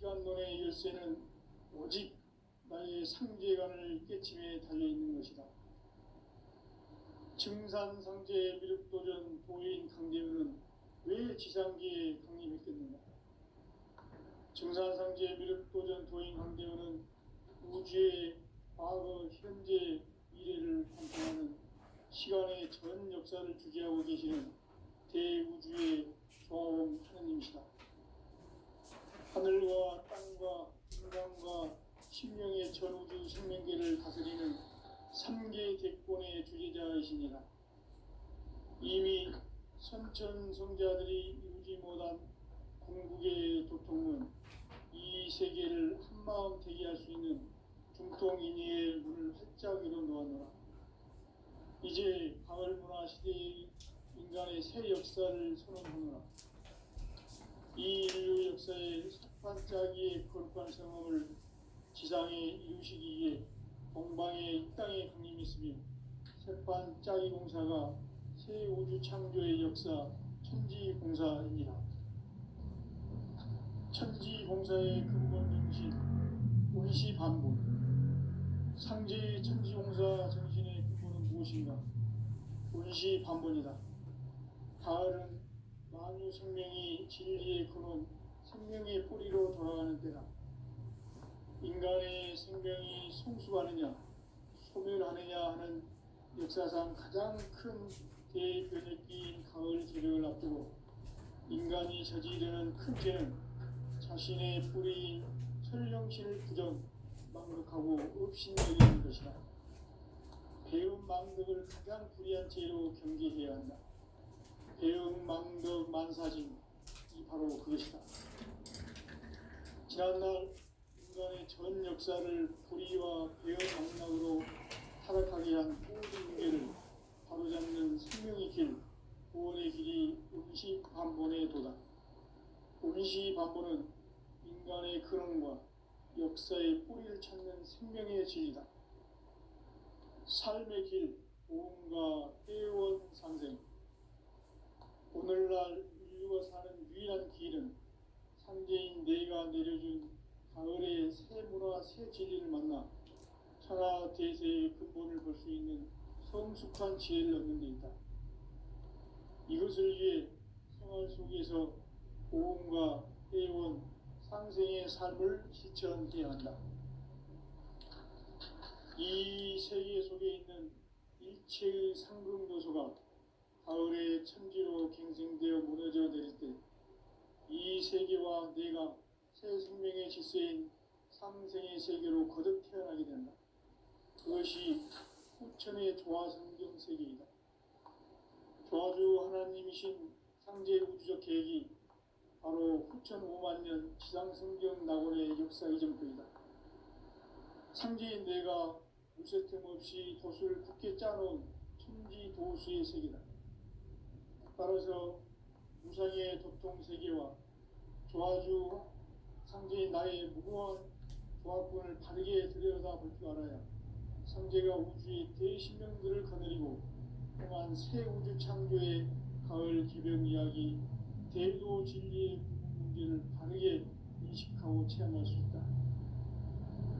시간론의 열쇠는 오직 나의 상제관을 깨침에 달려있는 것이다. 증산상제 미륵도전 도인 강대우는 왜 지상기에 강림했겠는가? 증산상제 미륵도전 도인 강대우는 우주의 과거, 현재, 미래를 관통하는 시간의 전 역사를 주재하고 계시는 대우주의 조화원 하느님이시다. 하늘과 땅과 인간과 신명의 전우주 생명계를 다스리는 3개 대권의 주재자이시니라. 이미 선천성자들이 이루지 못한 궁극의 도통은 이 세계를 한마음 되게 할 수 있는 중통인의의 문을 활짝 열어놓았노라. 이제 가을문화 시대의 인간의 새 역사를 선언하노라. 이 인류 역사의 삭반짜기의 거룩한 성험을 지상에 이루시기 위해 동방의 이 땅에 강림했으며 삭반짜기 공사가 새 우주 창조의 역사 천지공사입니다. 천지공사의 근본 정신 원시반본. 상제의 천지공사 정신의 근본은 무엇인가? 원시반본이다. 가을은 만유 생명이 진리의 근원, 생명의 뿌리로 돌아가는 때다. 인간의 생명이 성숙하느냐, 소멸하느냐 하는 역사상 가장 큰 대변혁기인 가을 개벽을 앞두고 인간이 저지르는 큰 죄는 자신의 뿌리인 설령신을 부정, 망극하고 업신여기는 것이다. 배움 망덕을 가장 불의한 죄로 경계해야 한다. 배움 망덕 만사진, 이 바로 그것이다. 지난날 인간의 전 역사를 불의와 배움 망락으로 타락하게 한 모든 문제를 바로잡는 생명의 길, 구원의 길이 원시반본의 도다. 원시반본은 인간의 근원과 역사의 뿌리를 찾는 생명의 진리다. 삶의 길, 보험과 회원 상생. 오늘날 인류가 사는 유일한 길은 상제인 내가 내려준 가을의 새 문화, 새 진리를 만나 천하 대세의 근본을 볼 수 있는 성숙한 지혜를 얻는 데 있다. 이것을 위해 생활 속에서 보험과 회원, 상생의 삶을 실천해야 한다. 이 세계 속에 있는 일체의 상금 요소가 가을의 천지로 갱생되어 무너져 내릴 때 이 세계와 내가 새 생명의 질서인 상생의 세계로 거듭 태어나게 된다. 그것이 후천의 조화성경 세계이다. 조화주 하나님이신 상제 우주적 계획이 바로 후천 5만 년 지상성경 낙원의 역사 이전표이다. 상제인 내가 무쇠틈 없이 도수를 굳게 짜놓은 천지 도수의 세계다. 따라서 무상의 도통 세계와 조화주 상제인 나의 무궁한 조합군을 바르게 들여다볼 줄 알아야 상제가 우주의 대신명들을 거느리고 통한 새 우주 창조의 가을 기병 이야기, 대도 진리의 문제를 바르게 인식하고 체험할 수 있다.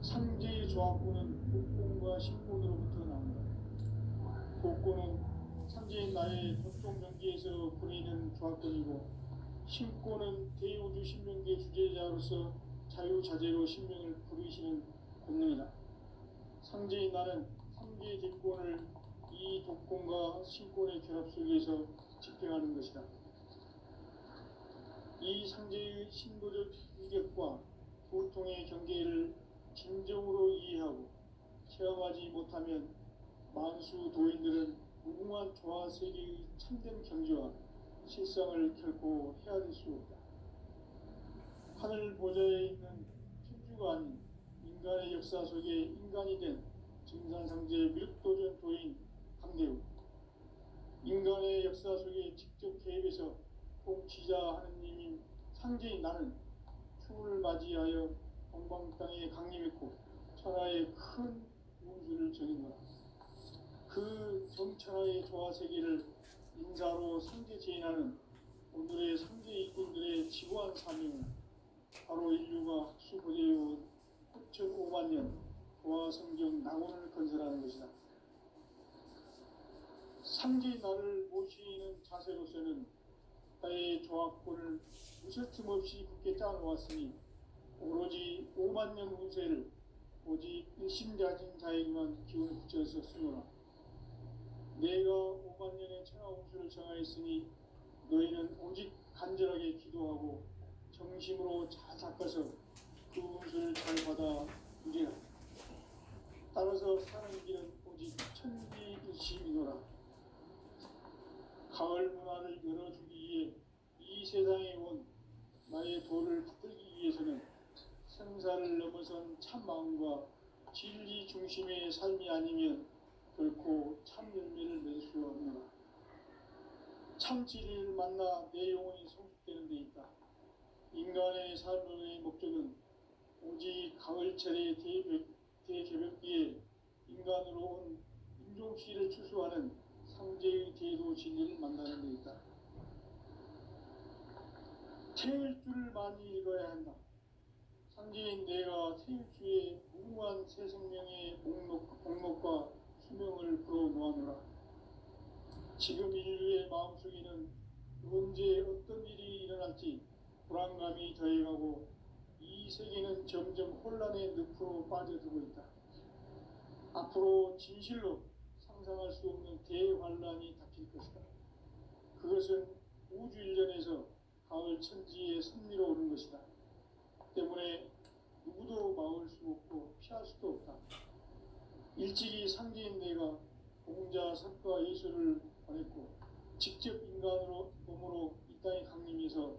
상제의 조합군은 복권과 신권으로부터 나온다. 복권은 상제인 나의 도통 경기에서 보내는 조합권이고, 신권은 대우주 신명계 주제자로서 자유자재로 신명을 부르시는 권능이다. 상제인 나는 3개의 대권을 이 독권과 신권의 결합 속에서 집행하는 것이다. 이 상제의 신도적 위력과 도통의 경계를 진정으로 이해하고 체험하지 못하면 만수 도인들은 무궁한 조화 세계의 참된 경지와 실상을 결코 헤아릴 수 없다. 하늘 보좌에 있는 천주가 아닌 인간의 역사 속에 인간이 된 증산상제 미륵도전 도인 강대우. 인간의 역사 속에 직접 개입해서 통치자 하느님인 상제인 나는 추운을 맞이하여 동방 땅에 강림했고 천하의 큰 운수를 정했노라. 그 정천하의 조화세계를 인사로 상제 제인하는 오늘의 상제 일꾼들의 지구한 사명은 바로 인류가 학수고대해온 9,500만 년 도화 성경 낙원을 건설하는 것이다. 상제의 나를 모시는 자세로서는 나의 조합권을 무설틈 없이 굳게 짜놓았으니 오로지 5만 년 운세를 오직 일심자진 자에게만 기운을 붙여서 쓰노라. 내가 5만 년의 천하 운수를 정하였으니 너희는 오직 간절하게 기도하고 정심으로 잘 닦아서 그 운수를 잘 받아 누리라. 따라서 사는 길은 오직 천지일심이노라. 가을 문화를 열어주기 위해 이 세상에 온 나의 도를 붙들기 위해서는 생사를 넘어선 참 마음과 진리 중심의 삶이 아니면 결코 참 열매를 맺을 수 없노라. 참 진리를 만나 내 영혼이 성숙되는 데 있다. 인간의 삶의 목적은 오직 가을철의 대개벽기에 인간으로 온 인종씨를 추수하는 상제의 대도 진리를 만나는 데 있다. 태일 줄을 많이 읽어야 한다. 상제인 내가 태일주의 무궁한 새 생명의 목록과 수명을 풀어놓아노라. 지금 인류의 마음속에는 언제 어떤 일이 일어날지 불안감이 더해가고 이 세계는 점점 혼란의 늪으로 빠져들고 있다. 앞으로 진실로 상상할 수 없는 대환란이 닥칠 것이다. 그것은 우주 일련에서 가을 천지의 섭리로 오는 것이다. 때문에 누구도 막을 수 없고 피할 수도 없다. 일찍이 상제인 내가 공자, 석가, 예수를 보냈고 직접 인간으로 몸으로 이 땅에 강림해서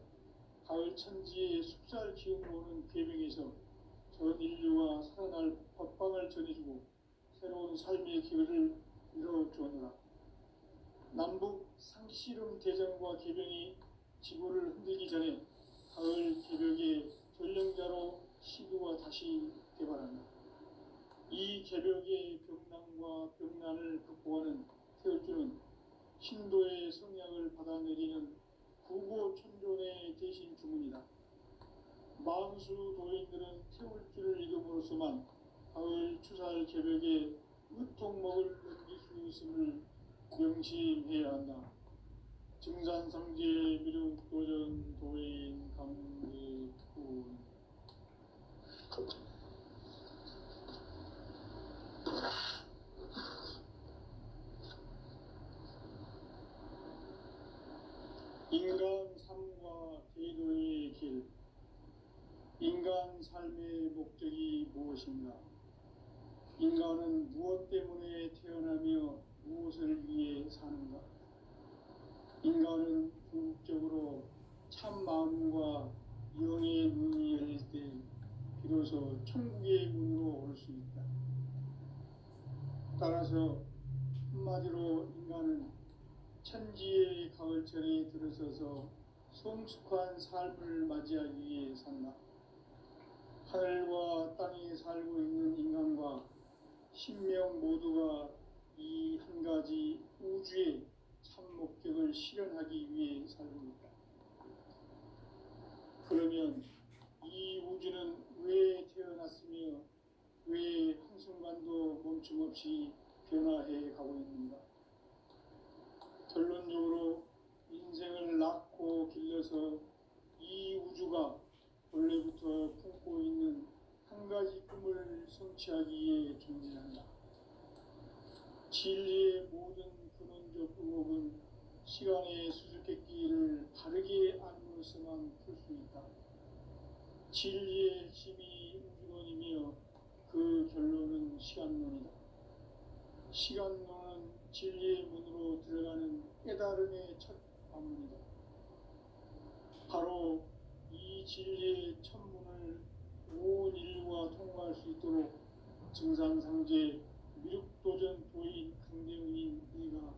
가을 천지의 숲살 기운으로 오는 궤병에서 전 인류가 살아날 법방을 전해주고 새로운 삶의 기회를 이뤄주었노라. 남북 상씨름 대전과 개병이 지구를 흔들기 전에 가을 개벽의 전령자로 시구가 다시 개발한다. 이 개벽의 병난과 병난을 극복하는 태울주는 신도의 성약을 받아내리는 구고천존의 대신 주문이다. 만수 도인들은 태울주를 읽음으로써만 가을 추살 개벽의 으통목을 넘길 수 있음을 명심해야 한다. 증산상제 미륵도전 도인 감리군. 인간 삶과 제도의 길. 인간 삶의 목적이 무엇인가? 인간은 무엇 때문에 태어나며 무엇을 위해 사는가? 인간은 궁극적으로 참 마음과 영의 문이 열릴 때 비로소 천국의 문으로 올 수 있다. 따라서 한마디로 인간은 천지의 가을철에 들어서서 성숙한 삶을 맞이하기 위해 산다. 하늘과 땅에 살고 있는 인간과 신명 모두가 이 한 가지 우주의 참 목적을 실현하기 위해 살고 있다. 그러면 이 우주는 왜 태어났으며 왜 한순간도 멈춤없이 변화해 가고 있는가? 결론적으로 인생을 낳고 길러서 이 우주가 원래부터 품고 있는 한 가지 꿈을 성취하기 위해 존재한다. 진리의 모든 근원적 의혹은 시간의 수수께끼를 바르게 알므로서만 풀 수 있다. 진리의 핵심이 우주론이며 그 결론은 시간론이다. 시간론은 진리의 문으로 들어가는 깨달음의 첫 관문이다. 바로 이 진리의 첫 문을 온 인류가 통과할 수 있도록 증산상제 미륵도전 도인 강대웅인 네가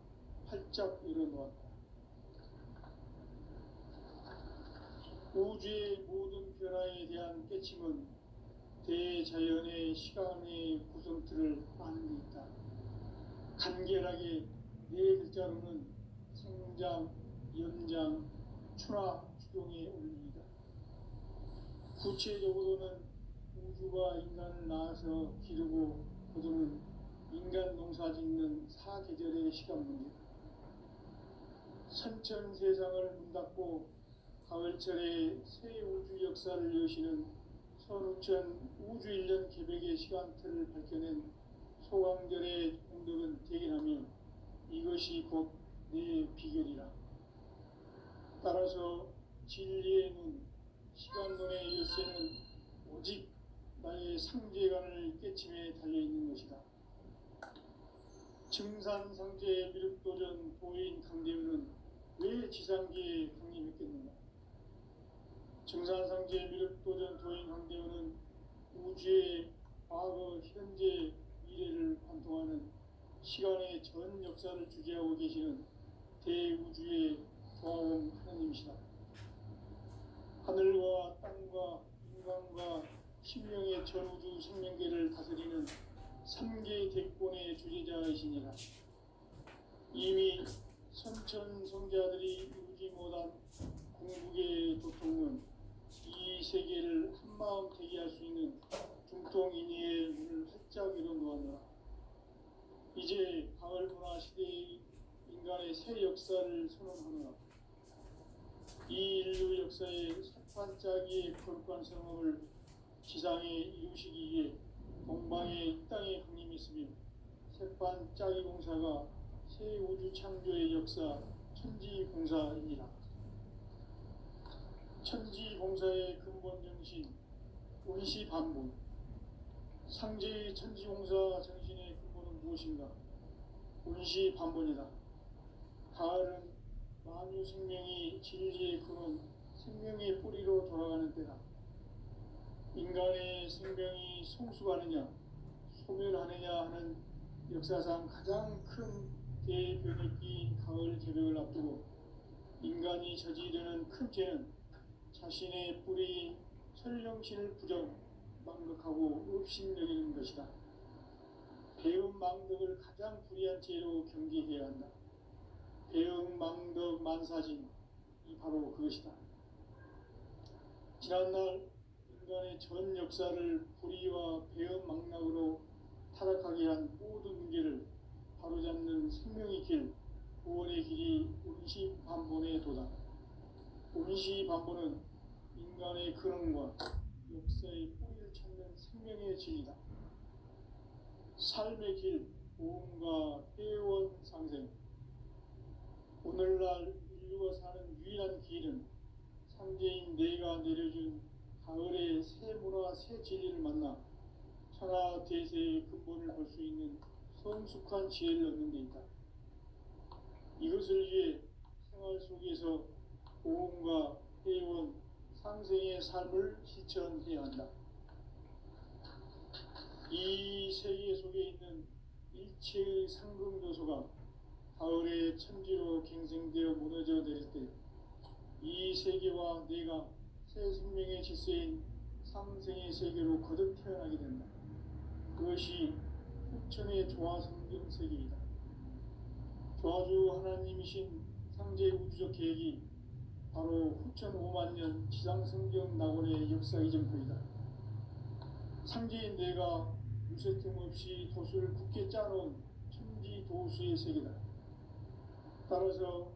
활짝 열어놓았다. 우주의 모든 변화에 대한 깨침은 대자연의 시간의 구성틀을 아는 데 있다. 간결하게 네 글자로는 생장, 연장, 추나, 추동의 원리이다. 구체적으로는 우주가 인간을 낳아서 기르고 거두는 인간 농사 짓는 사계절의 시간 문제, 선천 세상을 문 닫고 가을철에 새 우주 역사를 여시는 선우천 우주 1년 계획의 시간틀을 밝혀낸 소강절의 공덕은 대견하며 이것이 곧 내 비결이라. 따라서 진리의 눈, 시간론의 열쇠는 오직 나의 상제관을 깨침에 달려있는 것이다. 증산상제의 미륵도전 도인 강대우는 왜 지상계에 강림했겠는가? 증산상제 미륵도전 도인 강대우는 우주의 과거, 현재, 미래를 관통하는 시간의 전 역사를 주재하고 계시는 대우주의 조화원 하나님이시다. 하늘과 땅과 인간과 신명의 전우주 생명계를 다스리는 3개 대권의 주재자이시니라. 이미 선천 성자들이 이루지 못한 궁극의 도통은 이 세계를 한마음 되게 할 수 있는 중통인의의 문을 활짝 열어놓았노라. 이제 가을 문화 시대의 인간의 새 역사를 선언하노라. 이 인류 역사의 석판짜기의 거룩한 성업을 지상에 이루시기 위해 동방의 이 땅에 강림했으며 색판짜기 공사가 새 우주 창조의 역사 천지공사입니다. 천지공사의 근본 정신 운시반본, 상제의 천지공사 정신의 근본은 무엇인가? 운시반본이다. 가을은 만유 생명이 진리의 근원, 생명의 뿌리로 돌아가는 때다. 인간의 생명이 성숙하느냐, 소멸하느냐 하는 역사상 가장 큰 대변혁기인 가을 개벽을 앞두고 인간이 저지르는 큰 죄는 자신의 뿌리인 설령신을 부정, 망각하고 업신여기는 것이다. 배음 망덕을 가장 불의한 죄로 경계해야 한다. 배음 망덕 만사진이 바로 그것이다. 지난날 인간의 전 역사를 불의와 배음 망락으로 타락하게 한 모든 문제를 바로잡는 생명의 길, 구원의 길이 운시반본에 도다. 운시반본은 인간의 근원과 역사의 뿌리를 찾는 생명의 진리다. 삶의 길, 보험과 회원 상생. 오늘날 인류가 사는 유일한 길은 상제인 내가 내려준 가을의 새 문화, 새 진리를 만나 천하 대세의 근본을 볼 수 있는 성숙한 지혜를 얻는 데 있다. 이것을 위해 생활 속에서 보험과 회원, 상생의 삶을 실천해야 한다. 이 세계 속에 있는 일체의 상금요소가 가을의 천지로 갱생되어 무너져 내릴 때 이 세계와 내가 새 생명의 질서인 상생의 세계로 거듭 태어나게 된다. 그것이 후천의 조화성경 세계이다. 조화주 하나님이신 상제 우주적 계획이 바로 후천 5만년 지상성경 낙원의 역사 이전표이다. 상제인 내가 유세 틈 없이 도수를 굳게 짜놓은 천지도수의 세계다. 따라서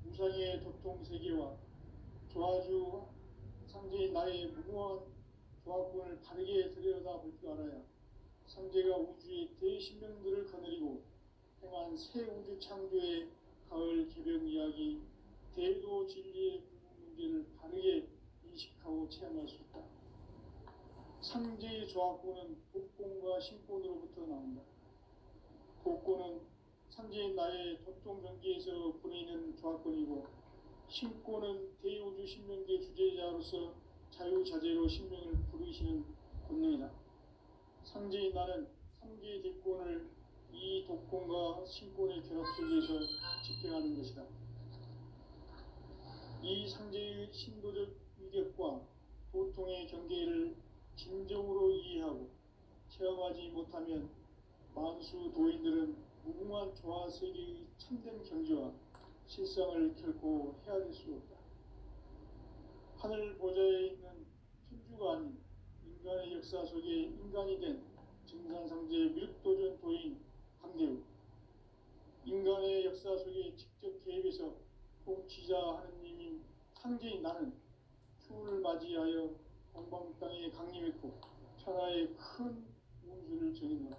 무상의 도통세계와 조화주 상제인 나의 무모한 조합권을 바르게 들여다볼 줄 알아야 상제가 우주의 대신명들을 거느리고 행한 새 우주 창조의 가을 개벽 이야기, 대도 진리의 궁극 문제를 바르게 인식하고 체험할 수 있다. 상제의 조합권은 복권과 신권으로부터 나온다. 복권은 상제인 나의 도통 경계에서 보내는 조합권이고, 신권은 대우주 신명계 주제자로서 자유자재로 신명을 부르시는 권능이다. 상제인 나는 3개의 대권을 이 독권과 신권의 결합 속에서 집행하는 것이다. 이 상제의 신도적 위력과 도통의 경계를 진정으로 이해하고 체험하지 못하면 만수 도인들은 무궁한 조화 세계의 참된 경지와 실상을 결코 헤아릴 수 없다. 하늘 보좌에 있는 천주 우주가 아닌 인간의 역사 속에 인간이 된 증산상제 미륵도전 도인 강대우, 인간의 역사 속에 직접 개입해서 통치자 하느님인 황제인 나는 추운을 맞이하여 동방 땅에 강림했고 천하의 큰 운수를 정했노라.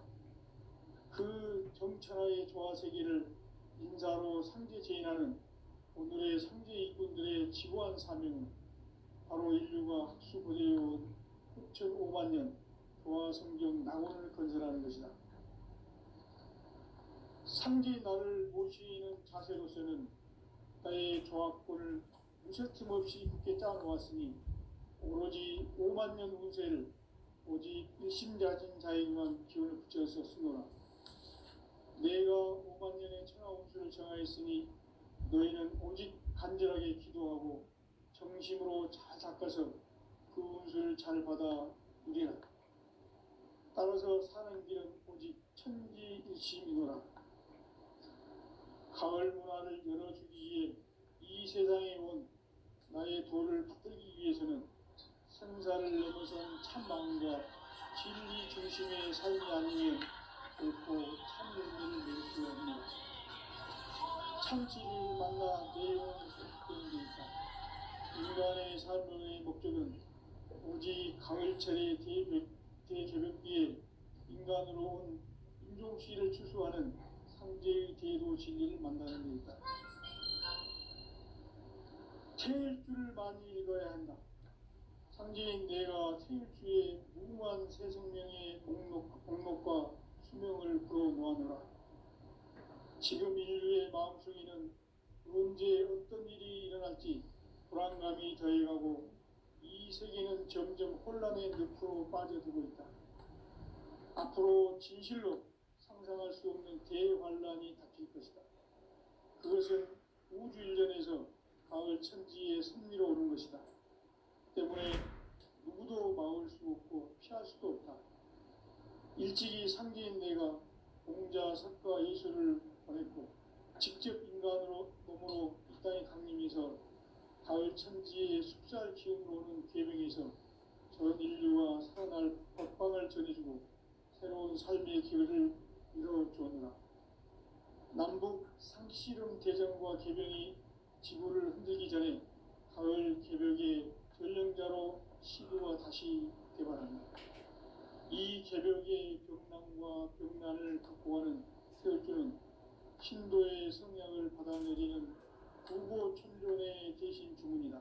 그 정천하의 조화세계를 인사로 상제 제인하는 오늘의 상제 일꾼들의 지고한 사명은 바로 인류가 학수고대해온 6,500만 년 조화성경 낙원을 건설하는 것이다. 상제의 나를 모시는 자세로서는 나의 조합권을 무쇠틈 없이 굳게 짜놓았으니 오로지 5만 년 운세를 오직 일심자진 자에게만 기운을 붙여서 쓰노라. 내가 5만 년의 천하 운수를 정하였으니 너희는 오직 간절하게 기도하고 정심으로 잘 닦아서 그 운수를 잘 받아 누리라. 따라서 사는 길은 오직 천지일심이노라. 가을 문화를 열어주기 위해 이 세상에 온 나의 도를 받들기 위해서는 생사를 넘어선 참마음과 진리 중심의 삶이 아니면 결코 참 열매를 낼 수 없는 참지를 만나 내 영혼을 소식되는 데 있다. 인간의 삶의 목적은 오직 가을철의 대개벽기에 인간으로 온 인종시를 추수하는 상제의 대도 진리를 만나는 데 있다. 태일주를 많이 읽어야 한다. 상제인 내가 태일주의 무궁한 새 생명의 목록과 수명을 풀어놓아노라. 지금 인류의 마음속에는 언제 어떤 일이 일어날지 불안감이 더해가고 이 세계는 점점 혼란의 늪으로 빠져들고 있다. 앞으로 진실로 상상할 수 없는 대환란이 닥칠 것이다. 그것은 우주 일전에서 가을 천지의 섭리로 오는 것이다. 때문에 누구도 막을 수 없고 피할 수도 없다. 일찍이 상제인 내가 공자, 석가, 예수를 보냈고 직접 인간으로 몸으로 이 땅에 강림해서 가을 천지의 숲살 기운으로 오는 계명에서 전 인류와 살아날 법방을 전해주고 새로운 삶의 기회를 이뤄주었노라. 남북 상씨름 대전과 개병이 지구를 흔들기 전에 가을 개벽의 전령자로 시구가 다시 개발한다. 이 개벽의 병난과 병난을 극복하는 태울주는 신도의 성향을 받아내리는 구고천존의 대신 주문이다.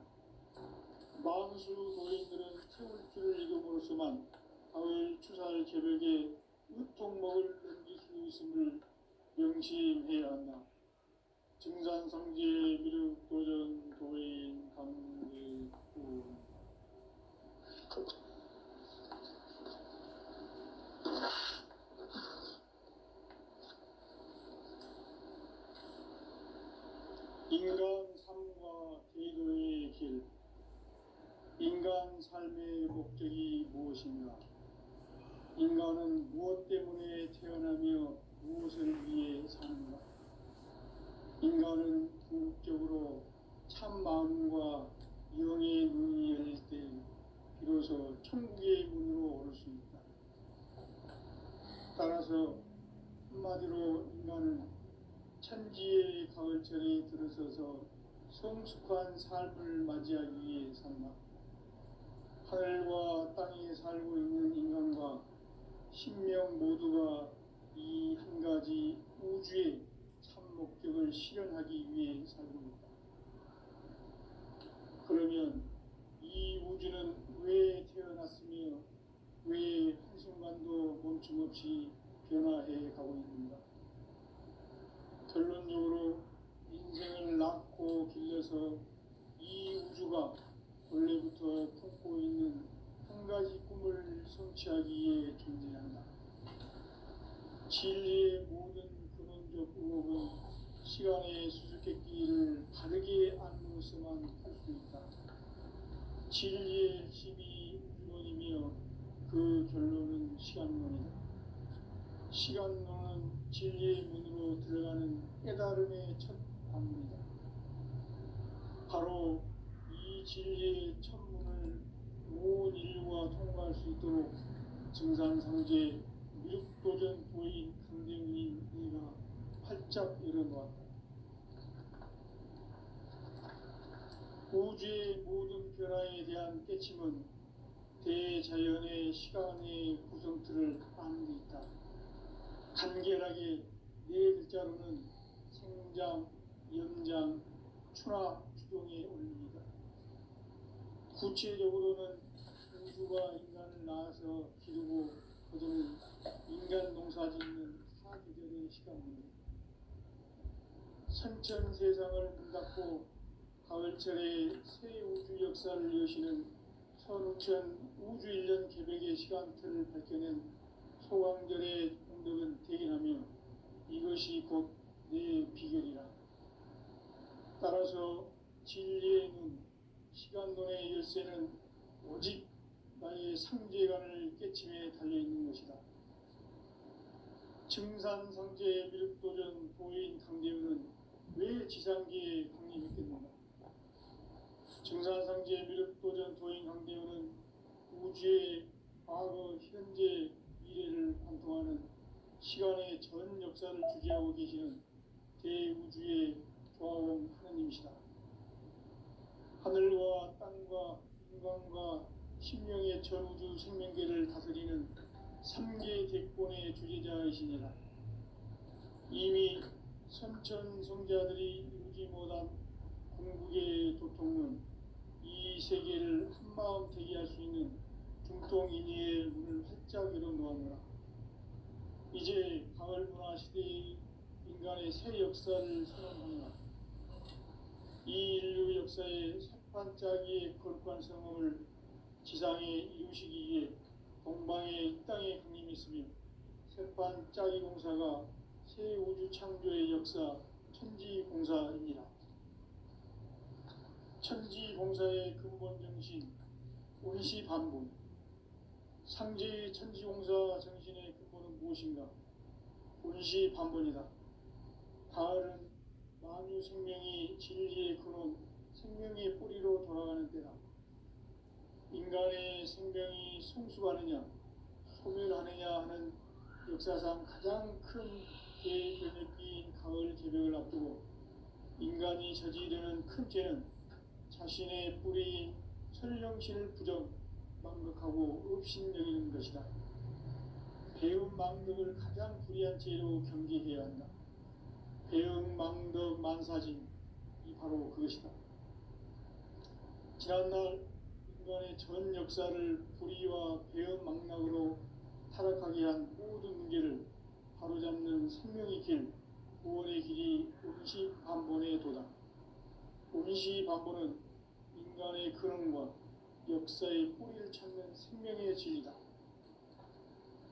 만수 노인들은 태울주를 읽음으로써만 가을 추살 개벽의 의통목을 넘길 수 있음을 명심해야 한다. 증산상제 미륵도전 도인 강대우. 인간 삶과 제도의 길. 인간 삶의 목적이 무엇인가? 인간은 무엇 때문에 태어나며 무엇을 위해 사는가? 인간은 궁극적으로 참 마음과 영의 눈이 열릴 때 비로소 천국의 문으로 오를 수 있다. 따라서 한마디로 인간은 천지의 가을철에 들어서서 성숙한 삶을 맞이하기 위해 산다. 하늘과 땅에 살고 있는 인간과 신명 모두가 이 한 가지 우주의 참 목적을 실현하기 위해 살고 있다. 그러면 이 우주는 왜 태어났으며 왜 한순간도 멈춤없이 변화해 가고 있는가? 결론적으로 인생을 낳고 길러서 이 우주가 원래부터 품고 있는 한 가지 꿈을 성취하기 위해 존재한다. 진리의 모든 근원적 의혹은 시간의 수수께끼를 바르게 안으로서만 풀 수 있다. 진리의 핵심이 우주론이며 그 결론은 시간론이다. 시간론은 진리의 문으로 들어가는 깨달음의 첫 관문이다. 바로 이 진리의 첫 문을 온 인류가 통과할 수 있도록 증산상제 미륵도전 도인 강대훈이 네가 활짝 열어놓았다. 우주의 모든 변화에 대한 깨침은 대자연의 시간의 구성틀을 아는 데 있다. 간결하게 네 글자로는 생장, 연장, 추나 주동에 올립니다. 구체적으로는 우주가 인간을 낳아서 기르고 거두는 인간 농사짓는 사계절의 시간입니다. 선천 세상을 문 닫고 가을철에 새 우주 역사를 여시는 선우천 우주 1년 개백의 시간틀을 밝혀낸 소강절의 공덕은 대견하며 이것이 곧 내 비결이라. 따라서 진리의 눈, 시간론의 열쇠는 오직 나의 상제관을 깨침에 달려있는 것이다. 증산상제 미륵도전 도인 강대훈은 왜 지상계에 강림했겠는가? 증산상제 미륵도전 도인 강대훈은 우주의 과거, 현재, 미래를 관통하는 시간의 전 역사를 주재하고 계시는 대우주의 조화원 하느님이시다. 하늘과 땅과 인간과 신명의 전우주 생명계를 다스리는 3계 대권의 주제자이시니라. 이미 선천성자들이 이루지 못한 궁극의 도통은 이 세계를 한마음 되게 할 수 있는 중통인의의 문을 활짝 열어놓았노라. 이제 가을 문화 시대의 인간의 새 역사를 선언하노라. 이 인류 역사의 새판짜기의 거룩한 성험을 지상에 이루시기 위해 동방의 이 땅에 강림했으며 새판짜기 공사가 새 우주 창조의 역사 천지공사입니다. 천지공사의 근본 정신 원시반복. 상제의 천지공사 정신의 근본은 무엇인가? 원시반복이다. 가을은 만유 생명이 진리의 근원, 생명의 뿌리로 돌아가는 때다. 인간의 생명이 성숙하느냐, 소멸하느냐 하는 역사상 가장 큰 대변혁기인 가을 개벽을 앞두고 인간이 저지르는 큰 죄는 자신의 뿌리인 설령신을 부정, 망극하고 업신여기는 것이다. 배움 망덕을 가장 불의한 죄로 경계해야 한다. 배움 망덕 만사진이 바로 그것이다. 지난날 인간의 전 역사를 불의와 배움 망락으로 타락하게 한 모든 문제를 바로잡는 생명의 길, 구원의 길이 온시반본의 도다. 온시반본은 인간의 근원과 역사의 뿌리를 찾는 생명의 진리다.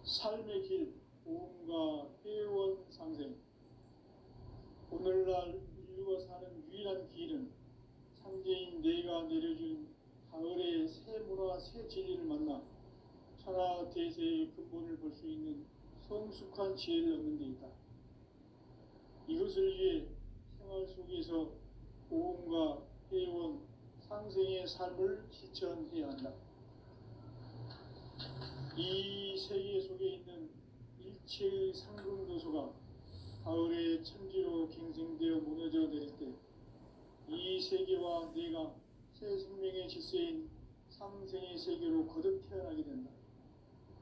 삶의 길, 보험과 회원 상생. 오늘날 인류가 사는 유일한 길은 상제인 내가 내려준 가을의 새 문화, 새 진리를 만나 천하 대세의 근본을 볼 수 있는 성숙한 지혜를 얻는 데 있다. 이것을 위해 생활 속에서 보험과 회원, 상생의 삶을 실천해야 한다. 이 세계 속에 있는 일체의 상승도소가 가을의 천지로 갱생되어 무너져 내릴 때 이 세계와 내가 새 생명의 질서인 상생의 세계로 거듭 태어나게 된다.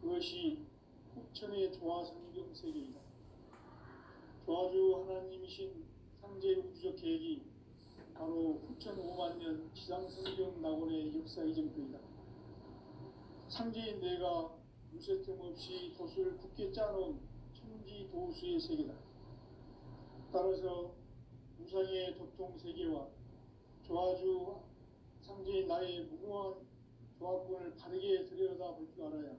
그것이 후천의 조화성경 세계이다. 조화주 하나님이신 상제 우주적 계획이 바로 후천 5만 년 지상성경 낙원의 역사 이전표이다. 상제인 내가 무쇠 틈 없이 도수를 굳게 짜놓은 천지 도수의 세계다. 따라서 무상의 도통 세계와 조화주 상제인 나의 무궁한 조합군을 바르게 들여다볼 줄 알아야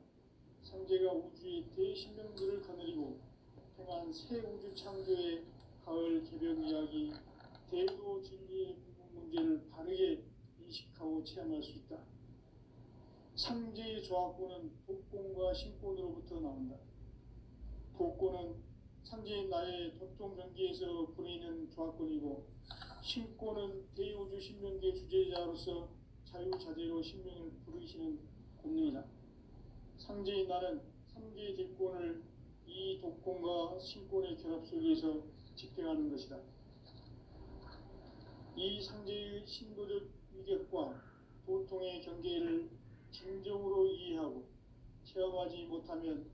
상제가 우주의 대신명들을 거느리고 행한 새 우주 창조의 가을 개벽 이야기, 대도 진리의 궁극 문제를 바르게 인식하고 체험할 수 있다. 상제의 조합군은 독공과 신권으로부터 나온다. 독권은 상제인 나의 도통 경계에서 부리는 조합권이고, 신권은 대우주 신명계 주제자로서 자유자재로 신명을 부르시는 본능이다. 상제인 나는 삼계의 뒷권을 이 독권과 신권의 결합 속에서 집행하는 것이다. 이 상제의 신도적 위격과 도통의 경계를 진정으로 이해하고 체험하지 못하면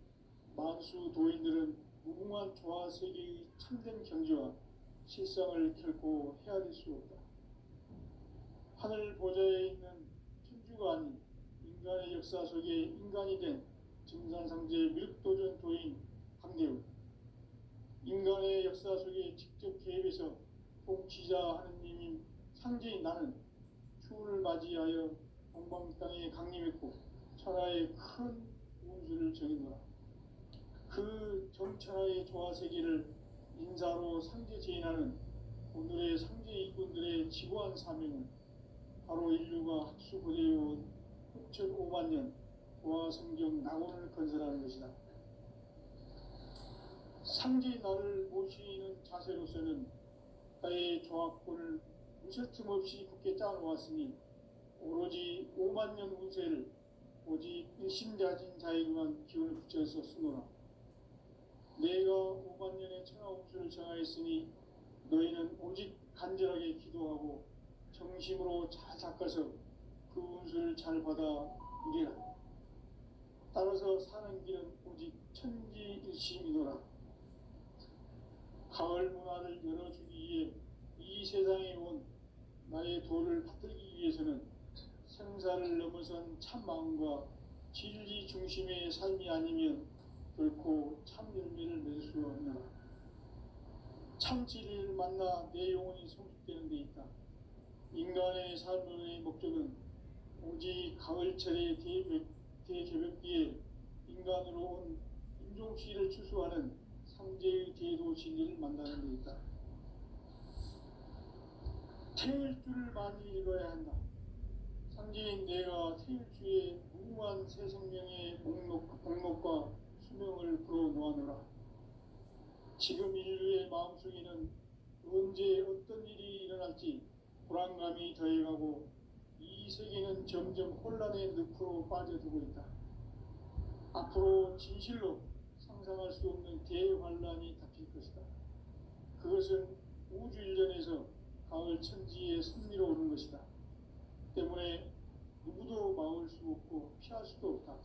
만수 도인들은 무궁한 조화세계의 참된 경지와 실상을 결코 헤아릴 수 없다. 하늘 보좌에 있는 천주가 아닌 인간의 역사 속에 인간이 된 증산상제 미륵도전 도인 강대우, 인간의 역사 속에 직접 개입해서 통치자 하느님인 상제인 나는 추운을 맞이하여 동방 땅에 강림했고 천하의 큰 운수를 정해노라. 그 정천하의 조화세계를 인사로 상제 제인하는 오늘의 상제 일꾼들의 지고한 사명은 바로 인류가 학수고대해온 6,500만 년 조화성경 낙원을 건설하는 것이다. 상제의 나를 모시는 자세로서는 나의 조합권을 무쇠 틈 없이 굳게 짜놓았으니 오로지 5만 년 운세를 오직 일심자진 자에게만 기운을 붙여서 쓰노라. 내가 5만 년의 천하 운수를 정하였으니 너희는 오직 간절하게 기도하고 정심으로 잘 닦아서 그 운수를 잘 받아 이래라. 따라서 사는 길은 오직 천지일심이노라. 가을 문화를 열어주기 위해 이 세상에 온 나의 도를 받들기 위해서는 생사를 넘어선 참 마음과 진리 중심의 삶이 아니면 결코 참 열매를 맺을 수 없노라. 참 진리를 만나 내 영혼이 성숙되는 데 있다. 인간의 삶의 목적은 오직 가을철의 대개벽기에 인간으로 온 인종시를 추수하는 상제의 대도 진리를 만나는 데 있다. 태일 줄을 많이 읽어야 한다. 상제인 내가 태일주의 무궁한 새 생명의 목록과 수명을 불어놓아노라. 지금 인류의 마음속에는 언제 어떤 일이 일어날지 불안감이 더해가고 이 세계는 점점 혼란의 늪으로 빠져들고 있다. 앞으로 진실로 상상할 수 없는 대환란이 닥칠 것이다. 그것은 우주 일전에서 가을 천지의 섭리로 오는 것이다. 때문에 누구도 막을 수 없고 피할 수도 없다.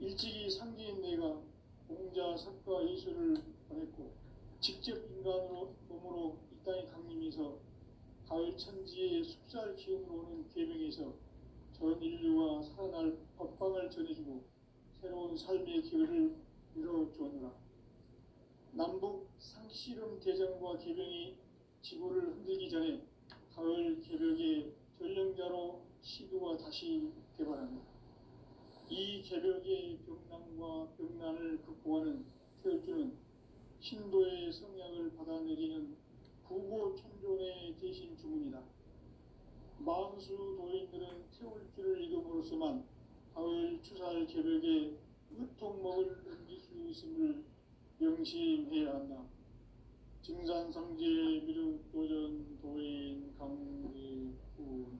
일찍이 상제인 내가 공자, 석가, 예수를 보냈고 직접 인간으로 몸으로 이 땅에 강림해서 가을 천지의 숲살 기운으로 오는 계명에서 전 인류가 살아날 법방을 전해주고 새로운 삶의 기회를 이뤄주었노라. 남북 상씨름 대전과 계병이 지구를 흔들기 전에 가을 개벽의 전령자로 시도가 다시 개발합니다. 이 개벽의 병난과 병난을 극복하는 태울주는 신도의 성약을 받아내리는 구고천존의 대신 주문이다. 만수 도인들은 태울주를 이름으로서만 가을 추살 개벽에 으통먹을 넘길 수 있음을 명심해야 한다. 증산상제 미륵도전 도인 강대훈.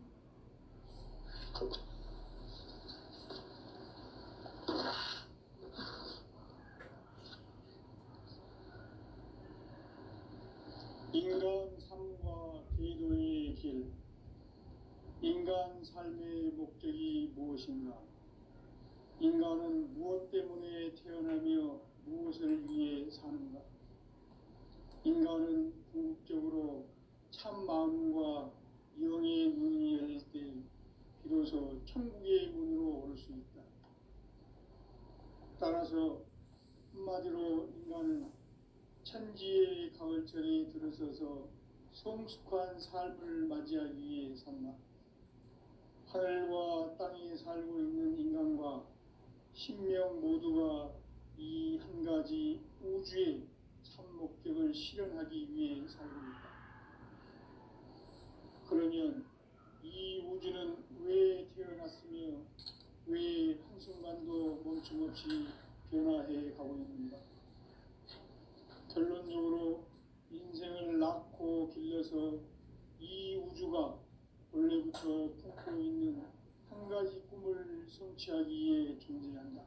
인간 삶과 제도의 길. 인간 삶의 목적이 무엇인가? 인간은 무엇 때문에 태어나며 무엇을 위해 사는가? 인간은 궁극적으로 참 마음과 영의 눈이 열릴 때 비로소 천국의 문으로 올 수 있다. 따라서 한마디로 인간은 천지의 가을철에 들어서서 성숙한 삶을 맞이하기 위해 산다. 하늘과 땅에 살고 있는 인간과 신명 모두가 이 한 가지 우주의 참 목적을 실현하기 위해 살고 있다. 그러면 이 우주는 왜 태어났으며 왜 한순간도 멈춤없이 변화해 가고 있는가? 결론적으로 인생을 낳고 길러서 이 우주가 원래부터 품고 있는 한 가지 꿈을 성취하기 위해 존재한다.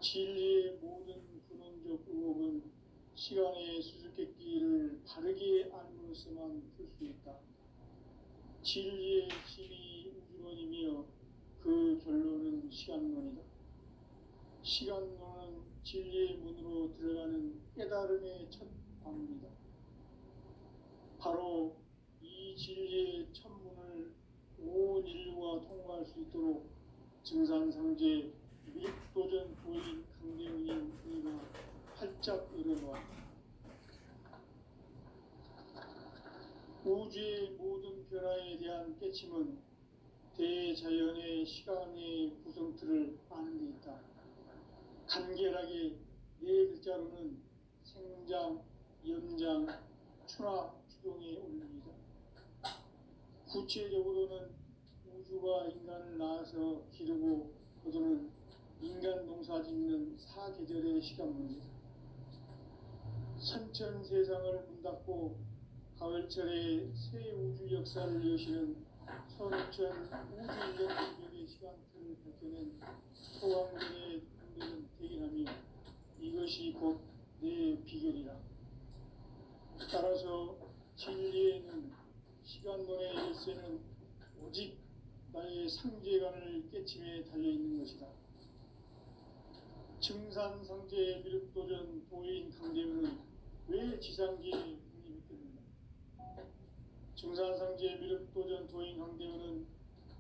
진리의 모든 근원적 의혹은 시간의 수수께끼를 바르게 알므로서만 풀 수 있다. 진리의 진이 우주론이며 그 결론은 시간론이다. 시간론은 진리의 문으로 들어가는 깨달음의 첫 방문이다. 바로 이 진리의 첫 문을 온 인류가 통과할 수 있도록 증산상제 미륵도전 도인 강대훈인 그가 활짝 열어놓았다. 우주의 모든 변화에 대한 깨침은 대자연의 시간의 구성틀을 아는 데 있다. 간결하게 네 글자로는 생장, 연장, 추나 추동에 올립니다. 구체적으로는 우주가 인간을 낳아서 기르고 거두는 인간 농사 짓는 사계절의 시간문입니다. 선천 세상을 문닫고 가을철에 새 우주 역사를 여시는 선천 우주 인력의 시간틀을 밝혀낸 소강전의 군대는 대견하며 이것이 곧 내 비결이라. 따라서 진리에는 시간론의 열쇠는 오직 나의 상제관을 깨침에 달려있는 것이다. 증산상제 미륵도전 도인 강대훈은 왜 지상계에 독립했겠는가? 증산상제 미륵도전 도인 강대훈은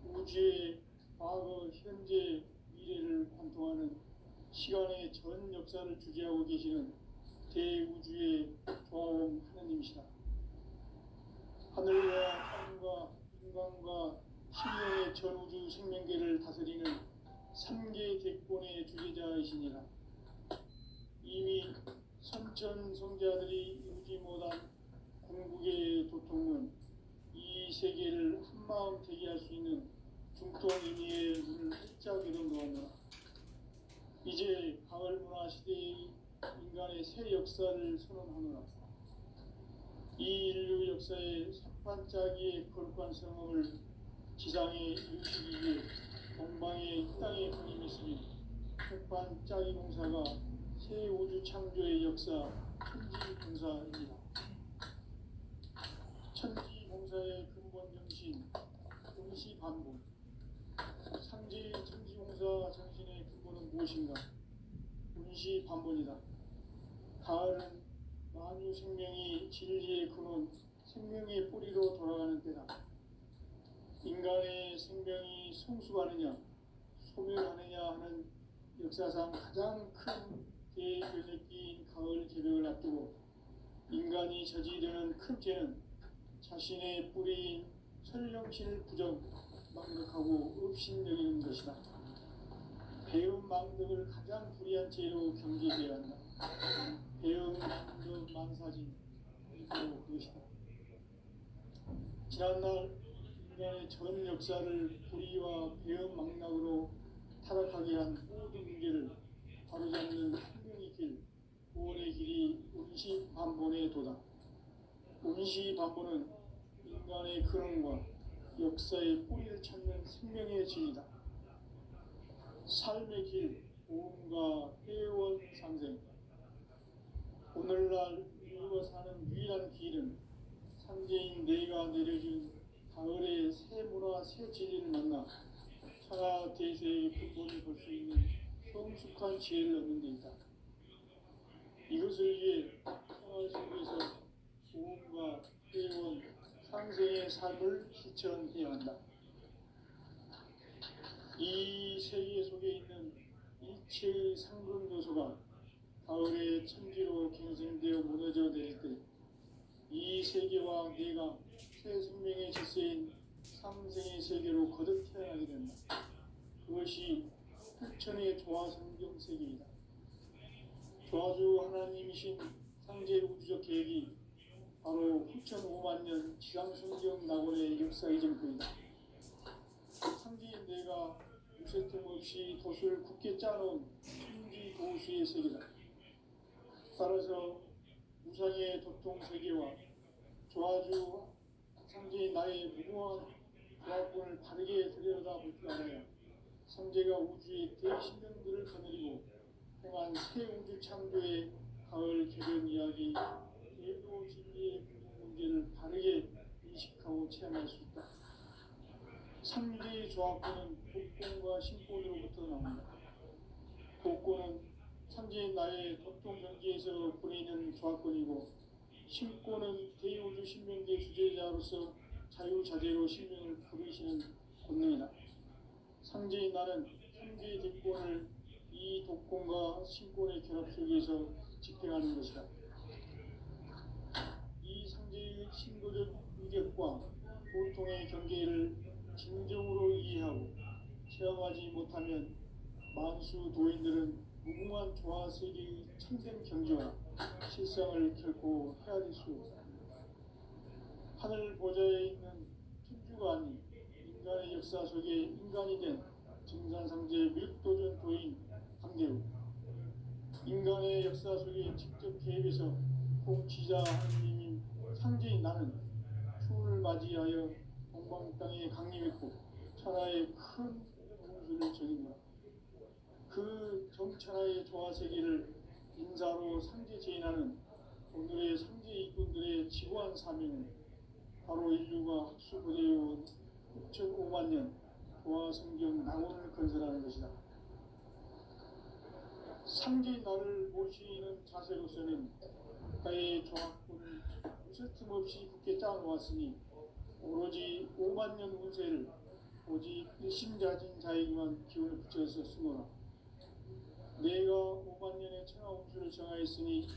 우주의 과거, 현재, 미래를 관통하는 시간의 전 역사를 주재하고 계시는 대우주의 조화원 하나님이시다. 하늘과 땅과 인간과 신령의 전우주 생명계를 다스리는 3개 대권의 주재자이시니라. 이미 선천 성자들이 이루지 못한 궁극의 도통은 이 세계를 한마음 되게 할 수 있는 중통인의의 문을 활짝 열어놓았노라. 이제 가을 문화 시대의 인간의 새 역사를 선언하노라. 이 인류 역사의 삽판짜기의 거룩한 성험을 지상에 이루시기 위해 동방의 땅에 분임이 있으니 삽판짜기 공사가 새 우주 창조의 역사 천지공사입니다. 천지공사의 근본 정신 동시반복. 상제 천지공사 정신의 근본은 무엇인가? 운시반본이다. 가을은 만유 생명이 진리의 근원, 생명의 뿌리로 돌아가는 때다. 인간의 생명이 성숙하느냐, 소멸하느냐 하는 역사상 가장 큰 대변혁기인 가을 개벽을 앞두고 인간이 저지르는 큰 죄는 자신의 뿌리인 설령신을 부정, 망각하고 업신여기는 것이다. 배움 망덕을 가장 불의한 죄로 경계되어야 한다. 배움 망덕 만사진, 이거 그것이다. 지난날 인간의 전 역사를 불의와 배움 망락으로 타락하게 한 모든 문제를 바로잡는 생명의 길, 구원의 길이 운시반본의 도다. 운시반본은 인간의 근원과 역사의 뿌리를 찾는 생명의 진리다. 삶의 길, 보험과 회원 상생. 오늘날 인류가 사는 유일한 길은 상제인 내가 내려준 가을의 새 문화, 새 진리를 만나 천하 대세의 근본을 볼 수 있는 성숙한 지혜를 얻는 데 있다. 이것을 위해 생활 속에서 보험과 회원, 상생의 삶을 실천해야 한다. 이 세계 속에 있는 일체의 상금 요소가 가을의 천지로 갱생되어 무너져 내릴 때 이 세계와 내가 새 생명의 질서인 상생의 세계로 거듭 태어나게 된다. 그것이 후천의 조화성경 세계이다. 조화주 하나님이신 상제 우주적 계획이 바로 후천 5만 년 지상성경 낙원의 역사 이정표이다. 상제인 내가 무쇠틈 없이 돛을 굳게 짜놓은 천지 도수의 세계다. 따라서 우상의 도통 세계와 조화주 상제인 나의 무궁한 조합권을 바르게 들여다볼 줄 알아야 상제가 우주의 대신령들을 거느리고 행한 새 우주 창조의 가을 개변 이야기, 대도 진리의 문제를 바르게 인식하고 체험할 수 있다. 상제의 조합권은 복권과 신권으로부터 나옵니다. 복권은 상제의 나의 도통 경기에서 보내는 조합권이고, 신권은 대우주 신명계 주제자로서 자유자재로 신명을 부르시는 권능이다. 상제의 나는 상제의 대권을 이 독권과 신권의 결합 속에서 집행하는 것이다. 이 상제의 신도적 위격과 보통의 경계를 진정으로 이해하고 체험하지 못하면 만수 도인들은 무궁한 조화세계의 참된 경지와 실상을 결코 헤아릴 수 없다. 하늘 보좌에 있는 천주가 아닌 인간의 역사 속에 인간이 된 증산상제 밀도전 도인 강대우, 인간의 역사 속에 직접 개입해서 통치자 하느님인 상제인 나는 추를 맞이하여 동방 땅에 강림했고 천하의 큰 운수를 정인다. 그 정천하의 조화세계를 인사로 상제 제인하는 오늘의 상제 일꾼들의 지구한 사명은 바로 인류가 학수고대해온 6,500만 년 조화성경 낙원을 건설하는 것이다. 상제인 나를 모시는 자세로서는 국가의 조합권을 무슨 틈없이 굳게 짜놓았으니 오로지 5만 년 운세를 오직 일심자진 자에게만 기운을 붙여서 쓰노라. 내가 5만 년의 천하 운수를 정하였으니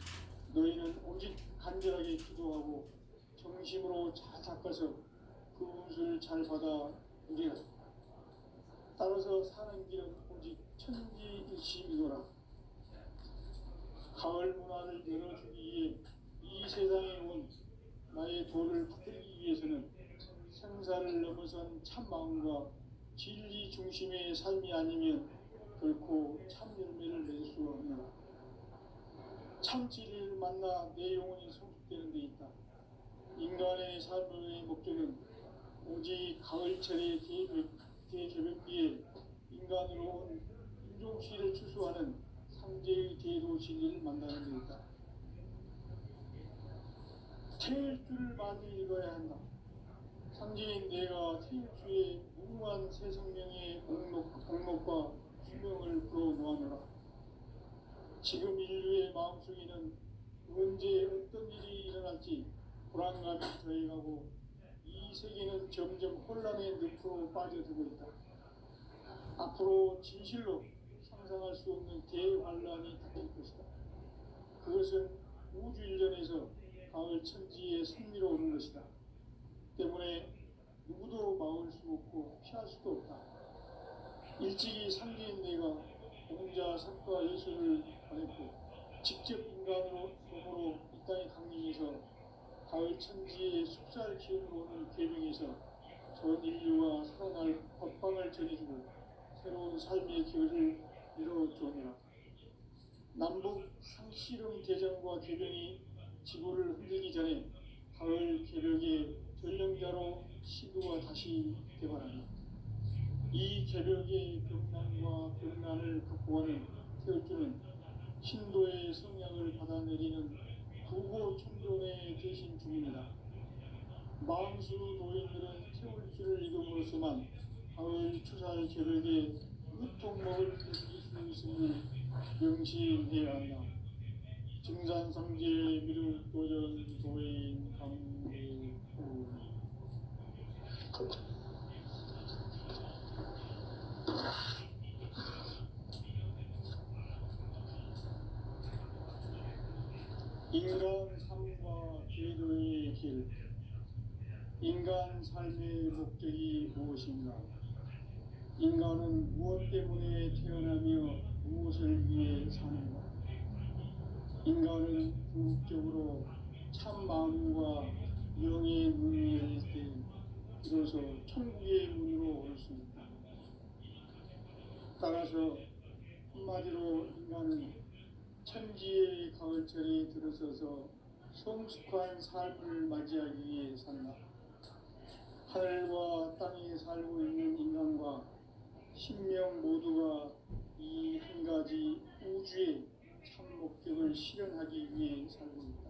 너희는 오직 간절하게 기도하고 정심으로 잘 닦아서 그 운수를 잘 받아 누리라. 따라서 사는 길은 오직 천지일심이노라. 가을 문화를 열어주기 위해 이 세상에 온 나의 도를 붙들기 위해서는 생사를 넘어선 참 마음과 진리 중심의 삶이 아니면 결코 참 열매를 맺을 수 없노라. 참 진리를 만나 내 영혼이 성숙되는 데 있다. 인간의 삶의 목적은 오직 가을철의 대개벽기에 인간으로 온 인종시를 추수하는 상제의 대도 진리를 만나는 데 있다. 태일 줄을 많이 읽어야 한다. 상제인 내가 태일주의 무궁한 새 생명의 목록과 수명을 불어놓아노라. 지금 인류의 마음속에는 언제 어떤 일이 일어날지 불안감이 더해가고 이 세계는 점점 혼란의 늪으로 빠져들고 있다. 앞으로 진실로 상상할 수 없는 대환란이 닥칠 것이다. 그것은 우주 일전에서 가을 천지의 승리로 오는 것이다. 때문에 누구도 막을 수 없고 피할 수도 없다. 일찍이 상제인 내가 공자, 석가, 예수를 보냈고 직접 인간으로 몸으로 이 땅에 강림해서 가을 천지의 숲살 기운으로 오는 계명에서 전 인류가 살아날 법방을 전해주고 새로운 삶의 길을 열어주느라. 남북 상씨름 대전과 개병이 지구를 흔들기 전에 가을 개벽의 전령자로 시도가 다시 개발한다. 이 개벽의 병난과 병난을 극복하는 태울주는 신도의 성향을 받아내리는 부고 충존의 대신 중입니다. 마음수 도인들은 태울주를 이름으로서만 가을 추살 개벽의 으통목을 이길 수 있음을 명심해야 한다. 증산상제 미륵도전 도인 강대우. 인간 삶과 제도의 길. 인간 삶의 목적이 무엇인가? 인간은 무엇 때문에 태어나며 무엇을 위해 사는가? 인간은 궁극적으로 참 마음과 영의 문이 열릴 때 비로소 천국의 문으로 올 수 있다. 따라서 한마디로 인간은 천지의 가을철에 들어서서 성숙한 삶을 맞이하기 위해 산다. 하늘과 땅에 살고 있는 인간과 신명 모두가 이 한 가지 우주의 참 목적을 실현하기 위해 살고 있다.